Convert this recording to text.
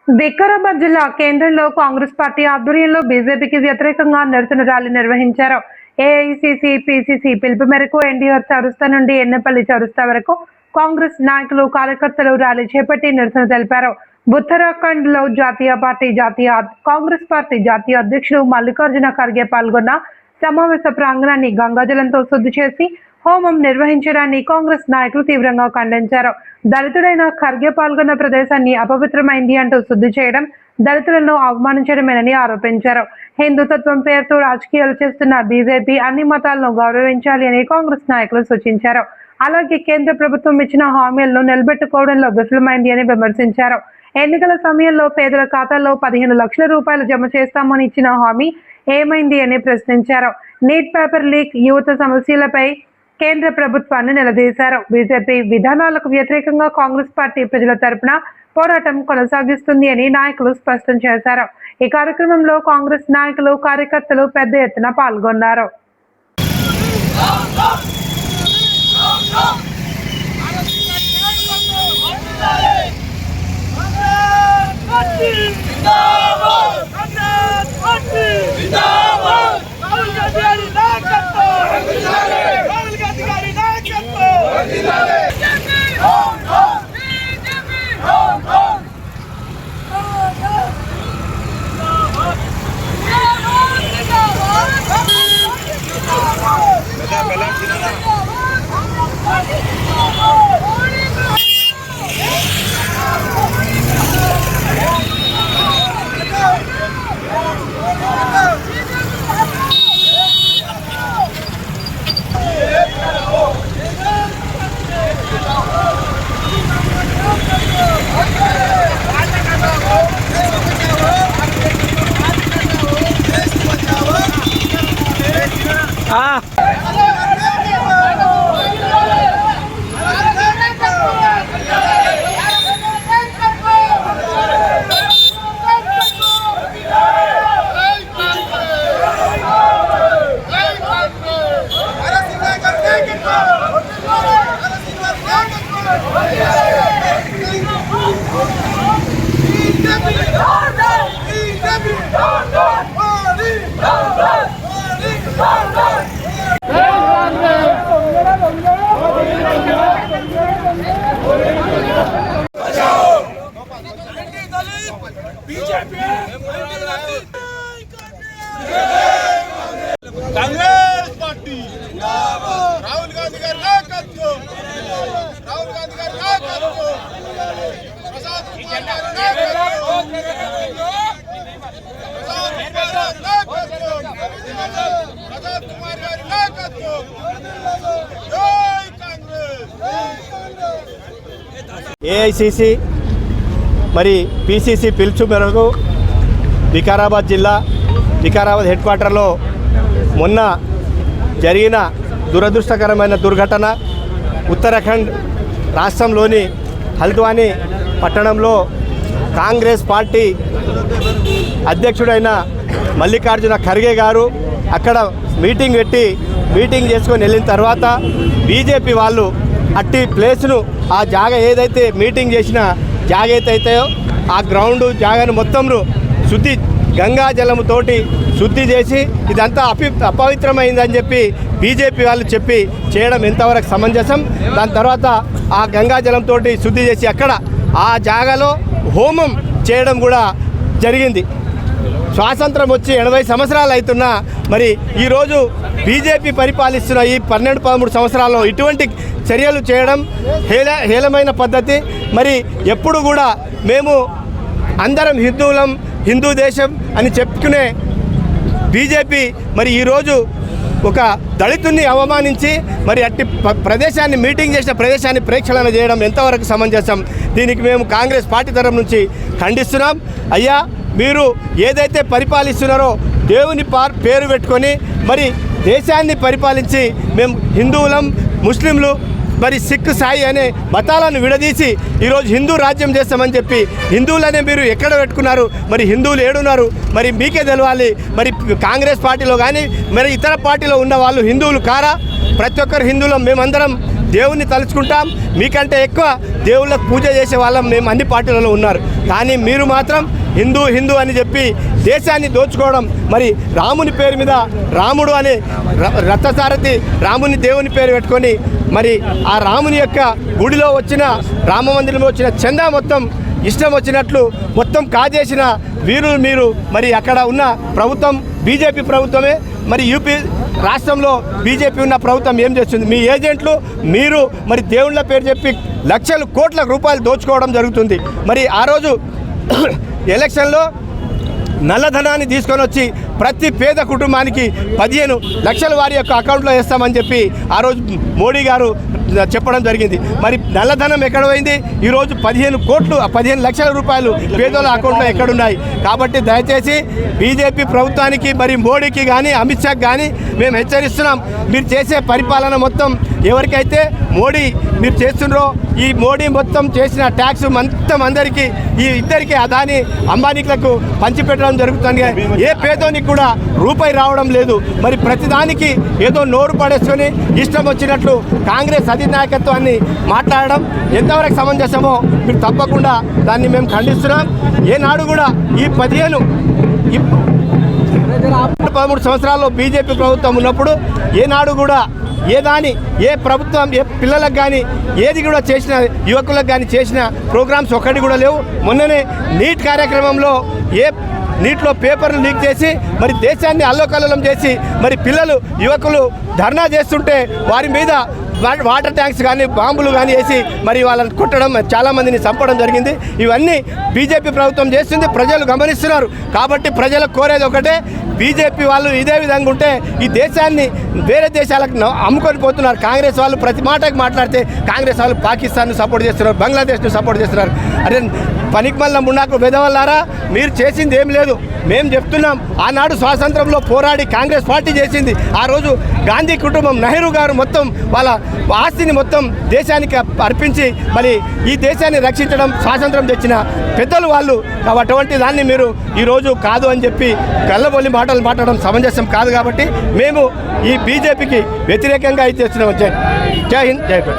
వికారాబాద్ జిల్లా కేంద్రంలో కాంగ్రెస్ పార్టీ ఆధ్వర్యంలో బీజేపీకి వ్యతిరేకంగా నిరసన ర్యాలీ నిర్వహించారు. ఏఐసీసీ, పీసీసీ పిలుపు మేరకు ఎన్టీఆర్ చౌరస్తా నుండి ఎన్నపల్లి చౌరస్తా వరకు కాంగ్రెస్ నాయకులు, కార్యకర్తలు ర్యాలీ చేపట్టి నిరసన తెలిపారు. ఉత్తరాఖండ్ లో కాంగ్రెస్ పార్టీ జాతీయ అధ్యక్షుడు మల్లికార్జున ఖర్గే పాల్గొన్న సమావేశ ప్రాంగణాన్ని గంగాజలంతో శుద్ధి చేసి హోమం నిర్వహించడాన్ని కాంగ్రెస్ నాయకులు తీవ్రంగా ఖండించారు. దళితుడైన ఖర్గే పాల్గొన్న ప్రదేశాన్ని అపవిత్రమైంది అంటూ శుద్ధి చేయడం దళితులను అవమానించడమేనని ఆరోపించారు. హిందుత్వం పేరుతో రాజకీయాలు చేస్తున్న బీజేపీ అన్ని మతాలను గౌరవించాలి అని కాంగ్రెస్ నాయకులు సూచించారు. అలాగే కేంద్ర ప్రభుత్వం ఇచ్చిన హామీలను నిలబెట్టుకోవడంలో విఫలమైంది అని విమర్శించారు. ఎన్నికల సమయంలో పేదల ఖాతాల్లో 15 లక్షల రూపాయలు జమ చేస్తామని ఇచ్చిన హామీ ఏమైంది అని ప్రశ్నించారు. నీట్ పేపర్ లీక్, యువత సమస్యలపై కేంద్ర ప్రభుత్వాన్ని నిలదీశారు. బీజేపీ విధానాలకు వ్యతిరేకంగా కాంగ్రెస్ పార్టీ ప్రజల తరపున పోరాటం కొనసాగిస్తుంది అని నాయకులు స్పష్టం చేశారు. ఈ కార్యక్రమంలో కాంగ్రెస్ నాయకులు, కార్యకర్తలు పెద్ద ఎత్తున పాల్గొన్నారు. కాంగ్రెస్ పార్టీ రాహుల్ గాంధీ గారి నాయకత్వం, రాహుల్ గాంధీ గారి నాయకత్వం, ప్రసాద్ కుమార్ గారి నాయకత్వం, ప్రసాద్ కుమార్ గారి నాయకత్వం. జై కాంగ్రెస్. ఏఐసీసీ మరి పీసీసీ పిలుపు మేరకు వికారాబాద్ హెడ్ క్వార్టర్లో మొన్న జరిగిన దురదృష్టకరమైన దుర్ఘటన, ఉత్తరాఖండ్ రాష్ట్రంలోని హల్ద్వానీ పట్టణంలో కాంగ్రెస్ పార్టీ అధ్యక్షుడైన మల్లికార్జున ఖర్గే గారు అక్కడ మీటింగ్ చేసుకొని వెళ్ళిన తర్వాత బీజేపీ వాళ్ళు అట్టి ప్లేస్ను, ఆ జాగా ఏదైతే మీటింగ్ చేసిన జాగా అయితాయో ఆ గ్రౌండ్ జాగాను మొత్తంలో గంగా జలముతోటి శుద్ధి చేసి ఇదంతా అపవిత్రమైందని చెప్పి బీజేపీ వాళ్ళు చేయడం ఎంతవరకు సమంజసం. దాని తర్వాత ఆ గంగా జలంతో శుద్ధి చేసి అక్కడ ఆ జాగాలో హోమం చేయడం కూడా జరిగింది. స్వాతంత్రం వచ్చి 80 సంవత్సరాలు అవుతున్నా మరి ఈరోజు బీజేపీ పరిపాలిస్తున్న ఈ 12-13 సంవత్సరాల్లో ఇటువంటి చర్యలు చేయడం హేళమైన పద్ధతి. మరి ఎప్పుడు కూడా మేము అందరం హిందూ దేశం అని చెప్పుకునే బీజేపీ మరి ఈరోజు ఒక దళితుడిని అవమానించి మరి అట్టి ప్రదేశాన్ని, మీటింగ్ చేసిన ప్రదేశాన్ని ప్రేక్షణన చేయడం ఎంతవరకు సమంజసం? దీనికి మేము కాంగ్రెస్ పార్టీ తరఫు నుంచి ఖండిస్తున్నాం. అయ్యా, మీరు ఏదైతే పరిపాలిస్తున్నారో దేవుని పేరు పెట్టుకొని మరి దేశాన్ని పరిపాలించి మేము హిందువులం, ముస్లింలు, మరి సిక్, సాయి అనే మతాలను విడదీసి ఈరోజు హిందూ రాజ్యం చేస్తామని చెప్పి హిందువులనే మీరు ఎక్కడ పెట్టుకున్నారు? మరి హిందువులు ఏడున్నారు? మరి మీకే తెలవాలి. మరి కాంగ్రెస్ పార్టీలో కానీ మరి ఇతర పార్టీలో ఉన్న వాళ్ళు హిందువులు కారా? ప్రతి ఒక్కరు హిందువులం. మేమందరం దేవుణ్ణి తలుచుకుంటాం. మీకంటే ఎక్కువ దేవుళ్ళకు పూజ చేసే వాళ్ళం మేము అన్ని పార్టీలలో ఉన్నారు. కానీ మీరు మాత్రం హిందూ హిందూ అని చెప్పి దేశాన్ని దోచుకోవడం, మరి రాముని పేరు మీద రాముడు అనే రథసారథి రాముని దేవుని పేరు పెట్టుకొని మరి ఆ రాముని యొక్క గుడిలో వచ్చిన రామ మందిరంలో వచ్చిన చందా మొత్తం ఇష్టం వచ్చినట్లు మొత్తం కాజేసిన వీరులు మీరు. మరి అక్కడ ఉన్న ప్రభుత్వం బీజేపీ ప్రభుత్వమే. మరి యూపీ రాష్ట్రంలో బీజేపీ ఉన్న ప్రభుత్వం ఏం చేస్తుంది? మీ ఏజెంట్లు మీరు మరి దేవుళ్ళ పేరు చెప్పి లక్షల కోట్ల రూపాయలు దోచుకోవడం జరుగుతుంది. మరి ఆ రోజు ఎలక్షన్లో నల్లధనాన్ని తీసుకొని వచ్చి ప్రతి పేద కుటుంబానికి 15 లక్షల వారి యొక్క అకౌంట్లో వేస్తామని చెప్పి ఆ రోజు మోడీ గారు చెప్పడం జరిగింది. మరి నల్లధనం ఎక్కడ పోయింది? ఈరోజు 15 లక్షల రూపాయలు పేదోళ్ళ అకౌంట్లో ఎక్కడున్నాయి? కాబట్టి దయచేసి బీజేపీ ప్రభుత్వానికి మరి మోడీకి కానీ అమిత్ షాకి కానీ మేము హెచ్చరిస్తున్నాం. మీరు చేసే పరిపాలన మొత్తం ఎవరికైతే మోడీ మీరు చేస్తున్నారో ఈ మోడీ మొత్తం చేసిన ట్యాక్స్ మొత్తం అందరికీ ఈ ఇద్దరికి అదాని అంబానీలకు పంచిపెట్టడం జరుగుతుంది. ఏ పేదోనికి కూడా రూపాయి రావడం లేదు. మరి ప్రతిదానికి ఏదో నోరు పడేసుకొని ఇష్టం వచ్చినట్లు కాంగ్రెస్ అధినాయకత్వాన్ని మాట్లాడడం ఎంతవరకు సమంజసమో మీరు తప్పకుండా దాన్ని మేము ఖండిస్తున్నాం. ఏనాడు కూడా ఈ 13 సంవత్సరాల్లో బీజేపీ ప్రభుత్వం ఉన్నప్పుడు ఏనాడు కూడా ఏ ప్రభుత్వం ఏ పిల్లలకు కానీ ఏది కూడా చేసిన యువకులకు కానీ చేసిన ప్రోగ్రామ్స్ ఒక్కటి కూడా లేవు. మొన్ననే నీట్ కార్యక్రమంలో నీటిలో పేపర్లు లీక్ చేసి మరి దేశాన్ని అల్లోకల్లోలం చేసి మరి పిల్లలు యువకులు ధర్నా చేస్తుంటే వారి మీద వాటర్ ట్యాంక్స్ కానీ బాంబులు కానీ వేసి మరి వాళ్ళని కొట్టడం, చాలామందిని చంపడం జరిగింది. ఇవన్నీ బీజేపీ ప్రభుత్వం చేస్తుంది, ప్రజలు గమనిస్తున్నారు. కాబట్టి ప్రజలకు కోరేది ఒకటే, బీజేపీ వాళ్ళు ఇదే విధంగా ఉంటే ఈ దేశాన్ని వేరే దేశాలకు అమ్ముకొని పోతున్నారు. కాంగ్రెస్ వాళ్ళు ప్రతి మాటకు మాట్లాడితే కాంగ్రెస్ వాళ్ళు పాకిస్తాన్ను సపోర్ట్ చేస్తున్నారు, బంగ్లాదేశ్ను సపోర్ట్ చేస్తున్నారు. అరే పనికి మళ్ళీ మున్నాకు వెదవల్లారా, మీరు చేసింది ఏం లేదు. మేము చెప్తున్నాం, ఆనాడు స్వాతంత్రంలో పోరాడి కాంగ్రెస్ పార్టీ చేసింది. ఆ రోజు గాంధీ కుటుంబం, నెహ్రూ గారు మొత్తం వాళ్ళ ఆస్తిని మొత్తం దేశానికి అర్పించి మరి ఈ దేశాన్ని రక్షించడం, స్వాతంత్రం తెచ్చిన పెద్దలు వాళ్ళు. అటువంటి దాన్ని మీరు ఈరోజు కాదు అని చెప్పి గల్లబొల్లి మాటలు మాట్లాడడం సమంజసం కాదు. కాబట్టి మేము ఈ బీజేపీకి వ్యతిరేకంగా అయితే చేస్తున్నాం. జై హింద్, జై భారత్.